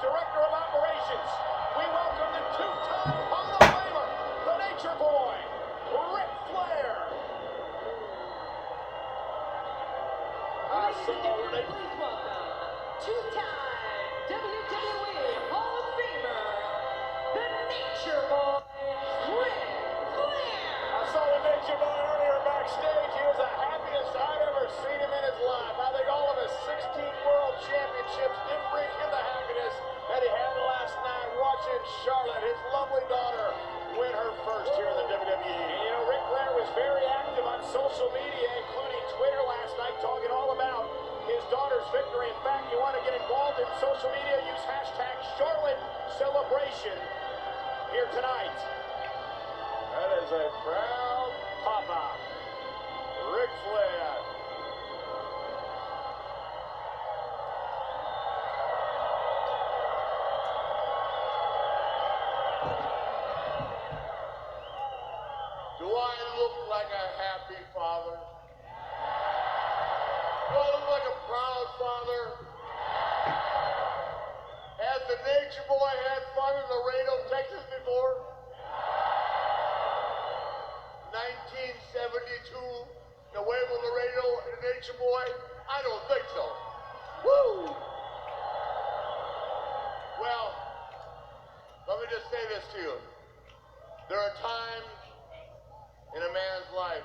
Director of Operations, we welcome the two-time Hall of Famer, the Nature Boy, Ric Flair. Please welcome two-time WWE Hall of Famer, the Nature Boy, Ric Flair. I saw the Nature Boy earlier backstage. He was the happiest I'd ever seen him in his life. I think all of his 16 World Championships didn't bring him the happiness that he had last night watching Charlotte, his lovely daughter, win her first here in the WWE. And you know, Ric Flair was very active on social media, including Twitter last night, talking all about his daughter's victory. In fact, you want to get involved in social media, use hashtag Charlotte Celebration here tonight. That is a proud papa, Ric Flair. Do I look like a happy father? Do I look like a proud father? Has the Nature Boy had fun in Laredo, Texas before? 1972, Wwe Laredo and the Nature Boy? I don't think so. Woo! Well, let me just say this to you. There are times in a man's life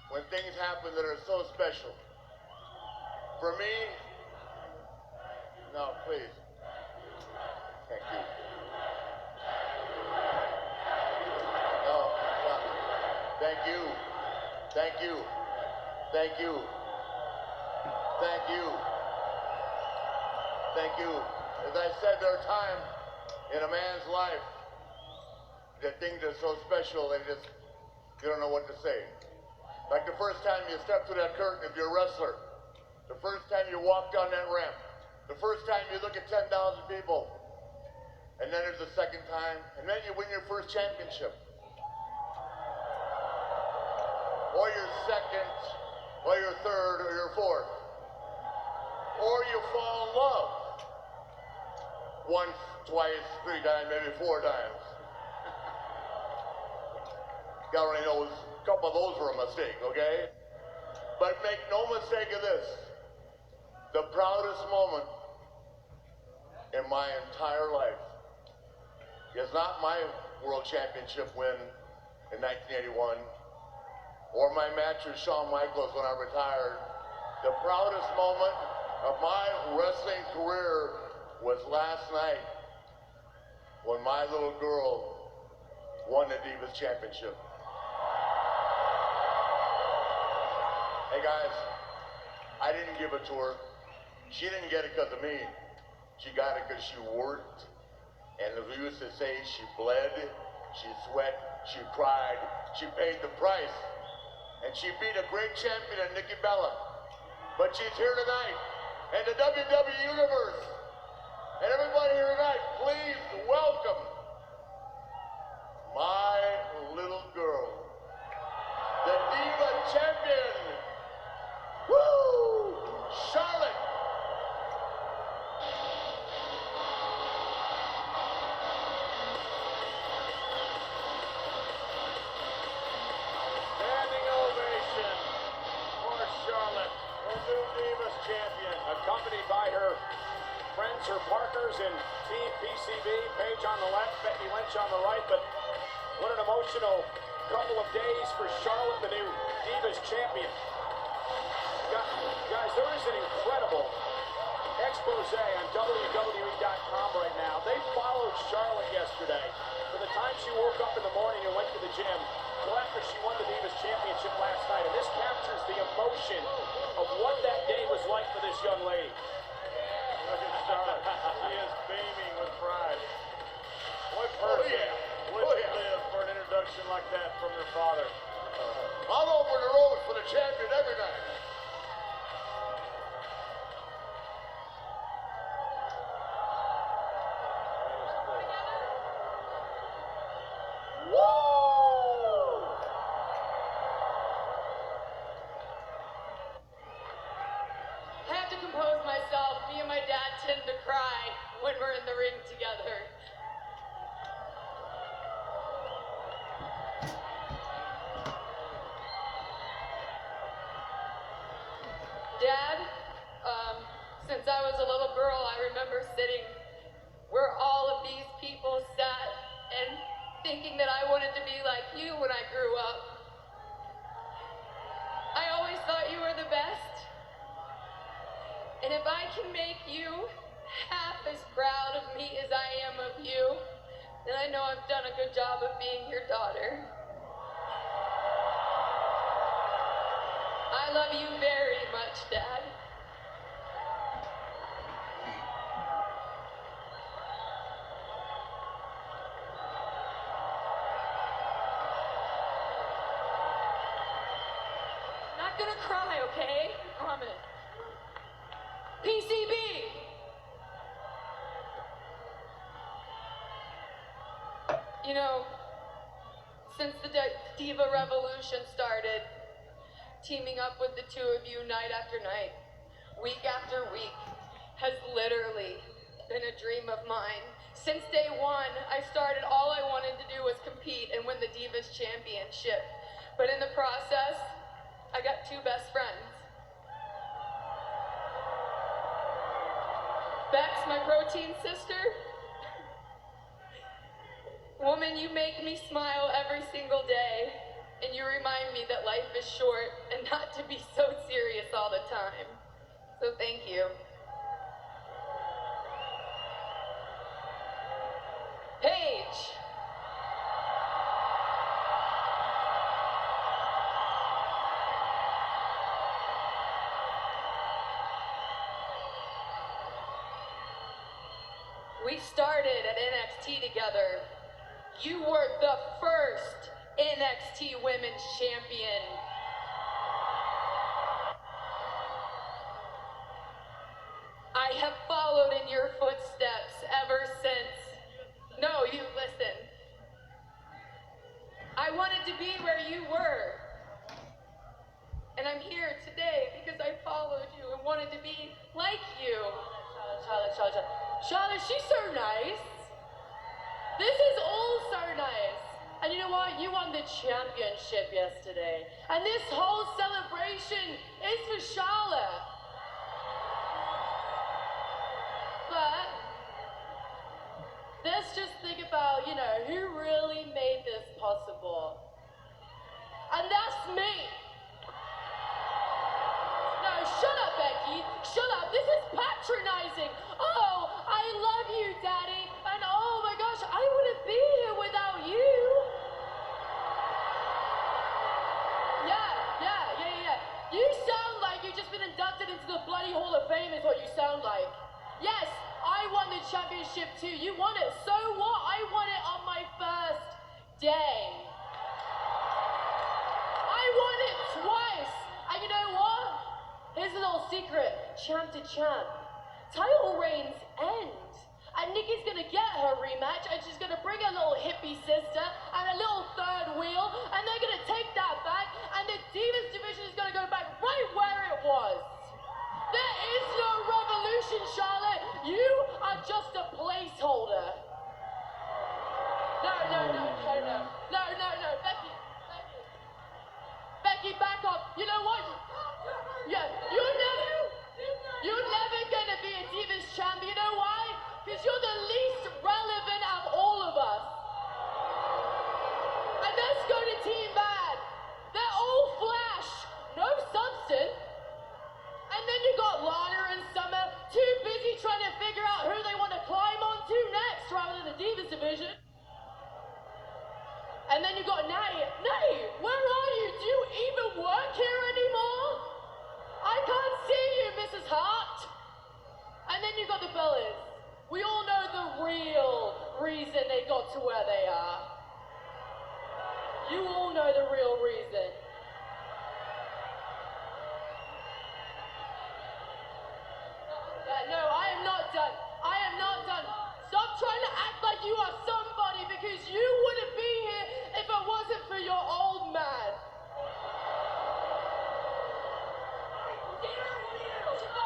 when things happen that are so special. For me, no, please. Thank you. No, stop. Thank you. Thank you. Thank you. Thank you. Thank you. As I said, there are times in a man's life that things are so special they you don't know what to say. Like the first time you step through that curtain if you're a wrestler. The first time you walk down that ramp. The first time you look at 10,000 people. And then there's the second time. And then you win your first championship. Or your second, or your third, or your fourth. Or you fall in love. Once, twice, 3 times, maybe 4 times. God already knows a couple of those were a mistake, okay? But make no mistake of this. The proudest moment in my entire life is not my World Championship win in 1981 or my match with Shawn Michaels when I retired. The proudest moment of my wrestling career was last night when my little girl won the Divas Championship. Hey guys, I didn't give it to her. She didn't get it because of me. She got it because she worked. And as we used to say, she bled, she sweat, she cried, she paid the price. And she beat a great champion, Nikki Bella. But she's here tonight. And the WWE Universe. And everybody here tonight, please welcome my little girl, the Diva Champion, Woo! Charlotte. Standing ovation for Charlotte, the new Divas Champion, accompanied by her friends, her partners in Team PCB, Paige on the left, Becky Lynch on the right. But what an emotional couple of days for Charlotte, the new Divas Champion. Guys, there is an incredible expose on WWE.com right now. They followed Charlotte yesterday from the time she woke up in the morning and went to the gym till after she won the Divas Championship last night. And this captures the emotion of what that day was like for this young lady. Look at Charlotte. She is beaming with pride. What person wouldn't live for an introduction like that from their father? I'll open the road for the champion every night. I have to compose myself. Me and my dad tend to cry. in the ring together. Dad, since I was a little girl, I remember sitting where all of these people sat and thinking that I wanted to be like you when I grew up. I always thought you were the best. And if I can make you half as proud of me as I am of you, then I know I've done a good job of being your daughter. I love you very much, Dad. I'm not gonna cry, okay? I promise. PCB! You know, since the Diva Revolution started, teaming up with the two of you night after night, week after week, has literally been a dream of mine. Since day one, I started, all I wanted to do was compete and win the Divas Championship. But in the process, I got two best friends. Bex, my protein sister. Woman, you make me smile every single day, and you remind me that life is short and not to be so serious all the time. So thank you. Paige. We started at NXT together. You were the first NXT Women's Champion. I have followed in your footsteps ever since. No, you listen. I wanted to be where you were. And I'm here today because I followed you and wanted to be like you. Charlotte, she's so nice. This is all so nice. And you know what? You won the championship yesterday. And this whole celebration is for Charlotte. But let's just think about, you know, who really made this possible. And that's me. No, shut up, Becky. Shut up. This is patronizing. Oh, I love you, Daddy. And oh my gosh, I wouldn't be here without you. Yeah. You sound like you've just been inducted into the bloody Hall of Fame is what you sound like. Yes, I won the championship too. You won it. So what? I won it on my first day. I won it twice. And you know what? Here's a little secret. Champ to champ. Title reigns end. And Nikki's gonna get her rematch, and she's gonna bring her little hippie sister and a little third wheel, and they're gonna take that back, and the Divas division is gonna go back right where it was. There is no revolution, Charlotte. You are just a placeholder. No. Becky, back up. You know what? Yeah, you're never gonna be a Divas champ. You know why? Because you're the least relevant of all of us. And let's go to Team Bad. They're all flash, no substance. And then you got Lana and Summer, too busy trying to figure out who they want to climb onto next rather than the Divas division. And then you got Natty. Natty, where are you? Do you even work here anymore? I can't see you, Mrs. Hart. And then you got the Bellas. We all know the real reason they got to where they are. You all know the real reason. No, I am not done. Stop trying to act like you are somebody, because you wouldn't be here if it wasn't for your old man.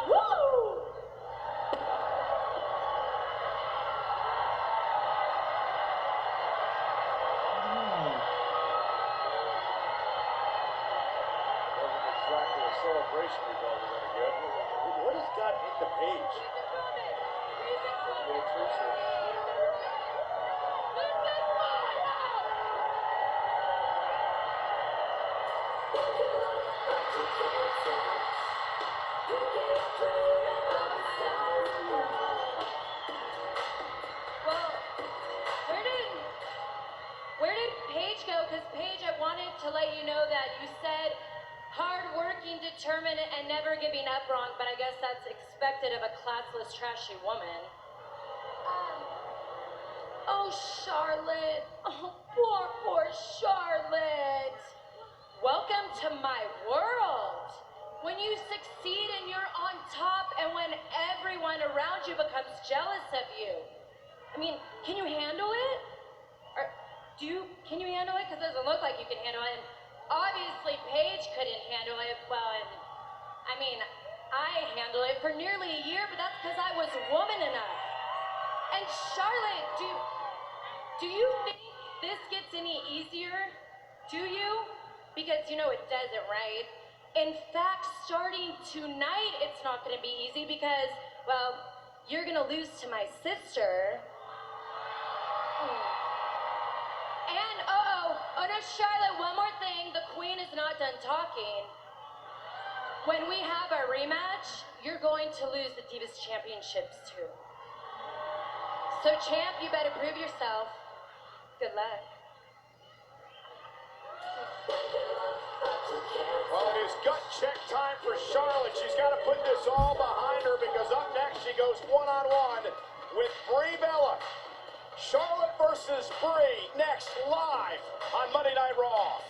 Woo! Well, where did Paige go? Because Paige, I wanted to let you know that you said hard-working, determined, and never giving up wrong, but I guess that's expected of a classless, trashy woman. Oh, Charlotte. Oh, poor Charlotte. Welcome to my world. When you succeed and you're on top, and when everyone around you becomes jealous of you. I mean, can you handle it? Or can you handle it? Because it doesn't look like you can handle it. And obviously, Paige couldn't handle it. Well, and I mean, I handled it for nearly a year, but that's because I was woman enough. And Charlotte, do you think this gets any easier? Do you? Because you know it doesn't, right? In fact, starting tonight, it's not going to be easy because, well, you're going to lose to my sister. And, oh no, Charlotte, one more thing. The queen is not done talking. When we have our rematch, you're going to lose the Divas Championships too. So, champ, you better prove yourself. Good luck. Well, it is gut check time for Charlotte. She's got to put this all behind her because up next she goes one-on-one with Brie Bella. Charlotte versus Brie next live on Monday Night Raw.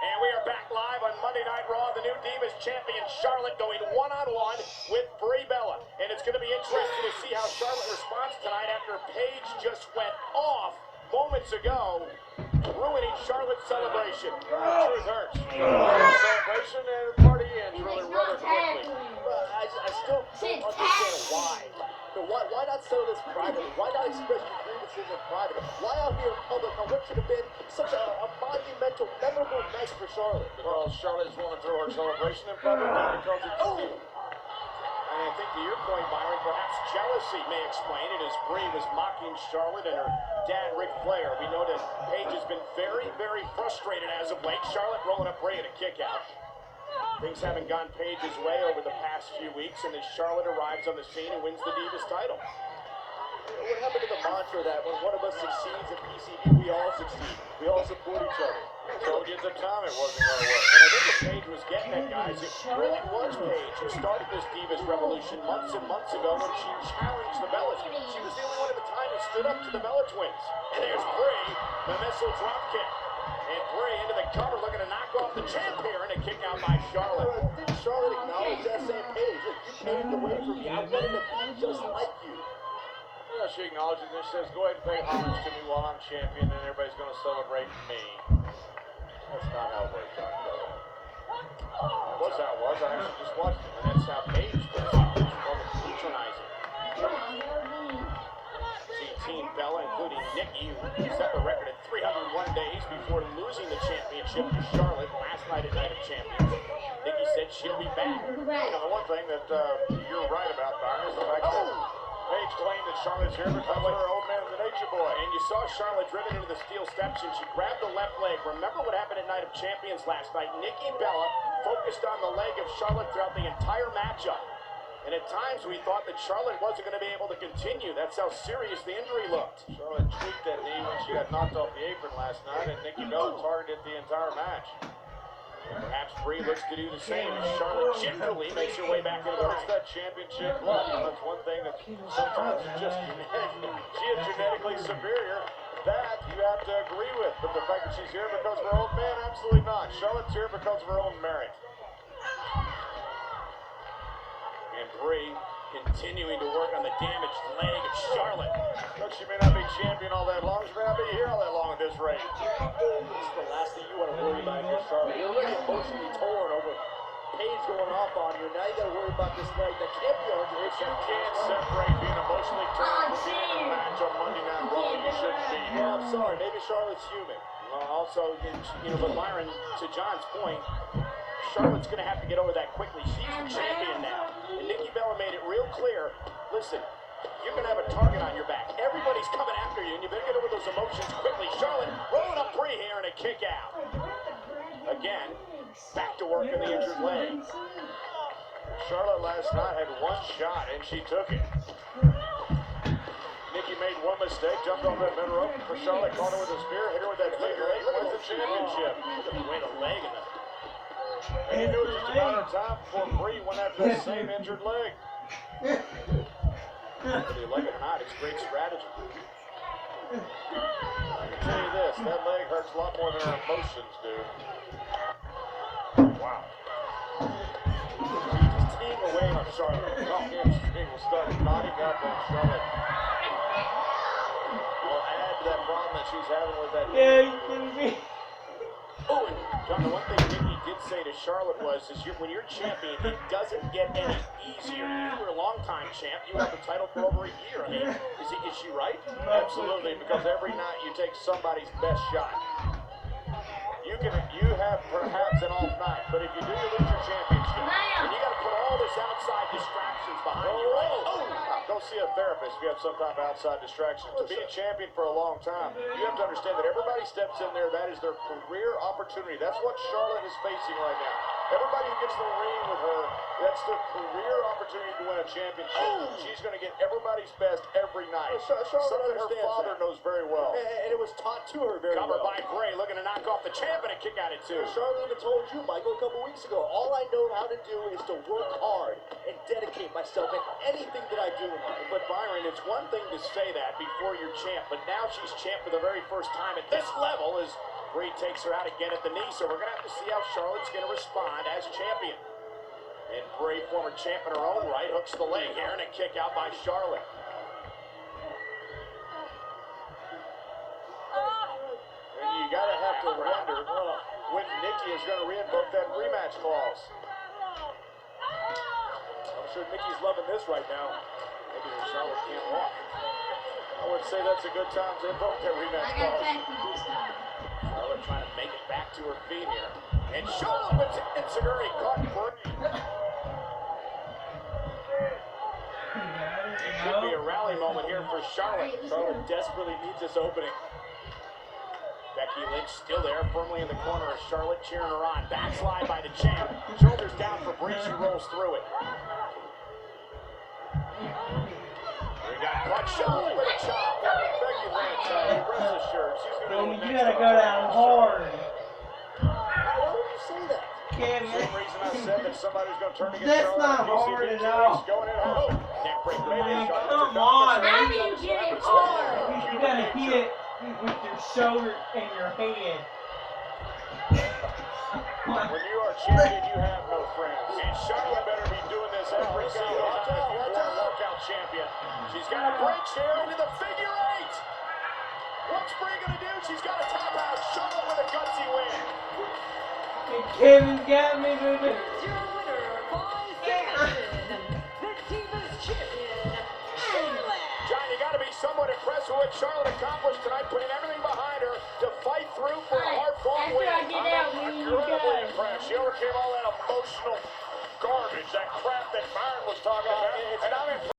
And we are back live on Monday Night Raw. The new Divas champion Charlotte going one-on-one with Brie Bella. And it's going to be interesting to see how Charlotte responds tonight after Paige just went off moments ago, ruining Charlotte's celebration. Truth hurts. Celebration and the party ends really rather quickly. I still don't understand why. But why not settle this privately? Why not express your grievances in private? Why out here in public on what should have been such a monumental, memorable night for Charlotte? Well, Charlotte just wanted to throw her celebration in public because it's And I think to your point, Byron, perhaps jealousy may explain it as Brie was mocking Charlotte and her dad, Ric Flair. We know that Paige has been very, very frustrated as of late. Charlotte rolling up Brie in a kick out. Things haven't gone Paige's way over the past few weeks, and as Charlotte arrives on the scene and wins the Divas title. What happened to the mantra that when one of us succeeds at PCB, we all succeed? We all support each other. Told you at the time it wasn't going to work. And I think if Paige was getting at, guys, it really was Paige who started this Divas revolution months and months ago when she challenged the Bellas. She was the only one at the time who stood up to the Bella Twins. And there's Brie, the missile drop kick. And Brie into the cover looking to knock off the champ here and a kick out by Charlotte. Didn't Charlotte acknowledge that same Paige? Look, you paved the way for me. I wanted to be just like you. Yeah, she acknowledges it and says, go ahead and pay homage to me while I'm champion and everybody's going to celebrate me. That's not how it works out. That was how it was. I actually just watched it. And that's how Paige does it. She's called it patronizing. See Team Bella, including Nikki, who set the record at 301 days before losing the championship to Charlotte last night at Night of Champions. Nikki said she'll be back. You know, the one thing that you're right about, Byron, is the fact that Paige claimed that Charlotte's here because of her old man, the Nature Boy. And you saw Charlotte driven into the steel steps, and she grabbed the left leg. Remember what happened at Night of Champions last night? Nikki Bella focused on the leg of Charlotte throughout the entire matchup. And at times we thought that Charlotte wasn't going to be able to continue. That's how serious the injury looked. Charlotte tweaked that knee when she got knocked off the apron last night, and Nikki Bella targeted the entire match. Perhaps Brie looks to do the same as Charlotte gingerly makes her way back into the ring. That championship blood. That's one thing that sometimes is just genetic. She is genetically superior. That you have to agree with. But the fact that she's here because of her own man, absolutely not. Charlotte's here because of her own merit. And Brie continuing to work on the damaged leg of Charlotte. Look, she may not be champion all that long. She may not be here all that long at this rate. This is the last thing you want to worry about here, Charlotte. You're already emotionally torn over Paige going off on you. Now you got to worry about this leg that can't be on your You can't separate being emotionally torn from being in a match on Monday Night Raw. You shouldn't be. Yeah, I'm sorry. Maybe Charlotte's human. Also, you know, but Byron, to John's point, Charlotte's going to have to get over that quickly. She's the champion now. And Nikki Bella made it real clear. Listen, you're going to have a target on your back. Everybody's coming after you, and you better get over those emotions quickly. Charlotte rolling up free here and a kick out. Again, back to work in the injured leg. Charlotte last night had one shot, and she took it. Nikki made one mistake, jumped off that middle rope for Charlotte, caught her with a spear, hit her with that figure eight, wins the championship. Way the leg in the... And you knew it was just a matter of time before Bree went after that same injured leg. Whether you like it or not, it's great strategy. I can tell you this, that leg hurts a lot more than her emotions do. Wow. She's just teeing away on Charlotte. Oh, hamstring will start knotting up on Charlotte. Will add to that problem that she's having with that. Oh, and John, the one thing Nikki did say to Charlotte was, when you're champion, it doesn't get any easier. You were a longtime champ. You held the title for over a year. I mean, is she right? Absolutely, because every night you take somebody's best shot. You have perhaps an off night, but if you do, you lose your championship. And you got to put all this outside distractions behind you, right? Oh! Go see a therapist if you have some type of outside distraction. To be a champion for a long time, you have to understand that everybody steps in there, that is their career opportunity. That's what Charlotte is facing right now. Everybody who gets in the ring with her, that's their career opportunity to win a championship. Oh. She's going to get everybody's best every night. Charlotte Something her understands father that. knows very well. And it was taught to her very Covered well. by Gray, looking to knock off the champ and a kick out at two. Charlotte even told you, Michael, a couple weeks ago, all I know how to do is to work hard and dedicate myself in anything that I do in life. But Byron, it's one thing to say that before you're champ, but now she's champ for the very first time at this level as Bree takes her out again at the knee, so we're going to have to see how Charlotte's going to respond as champion. And Bree, former champ in her own right, hooks the leg here and a kick out by Charlotte. And you got to have to wonder when Nikki is going to reinvoke that rematch clause. I'm sure Nikki's loving this right now. Maybe Charlotte can't walk. I would say that's a good time to invoke that rematch clause. Charlotte trying to make it back to her feet here. And Charlotte with Enziguri caught Bree. It could be a rally moment here for Charlotte. Charlotte desperately needs this opening. Becky Lynch still there, firmly in the corner of Charlotte, cheering her on. Backslide by the champ. Shoulders down for Bree, she rolls through it. We got caught Charlotte with a chop. Becky Lynch, rest assured, she's going to Baby, you gotta go down hard. Why would you say that? Kevin. Same reason I said that somebody's going to turn against That's Charlotte. not hard PCB at all. Going in hard. Neck break, Man, maybe come on, I man. mean, get it hard. You gotta hit it with your shoulder and your head. When you are champion, you have no friends. And Charlotte better be doing this every single time if you are a walkout champion. She's got a bridge here into the figure eight. What's Bree going to do? She's got a tap out. Charlotte with a gutsy win. And Kevin's got me, baby. Here's your winner by submission, the Divas Champion, Charlotte. John, you got to be somewhat impressed with what Charlotte accomplished tonight, putting everything behind her to fight through for a hard-fought win. I'm incredibly impressed. She overcame all that emotional garbage, that crap that Byron was talking about. And I'm impressed.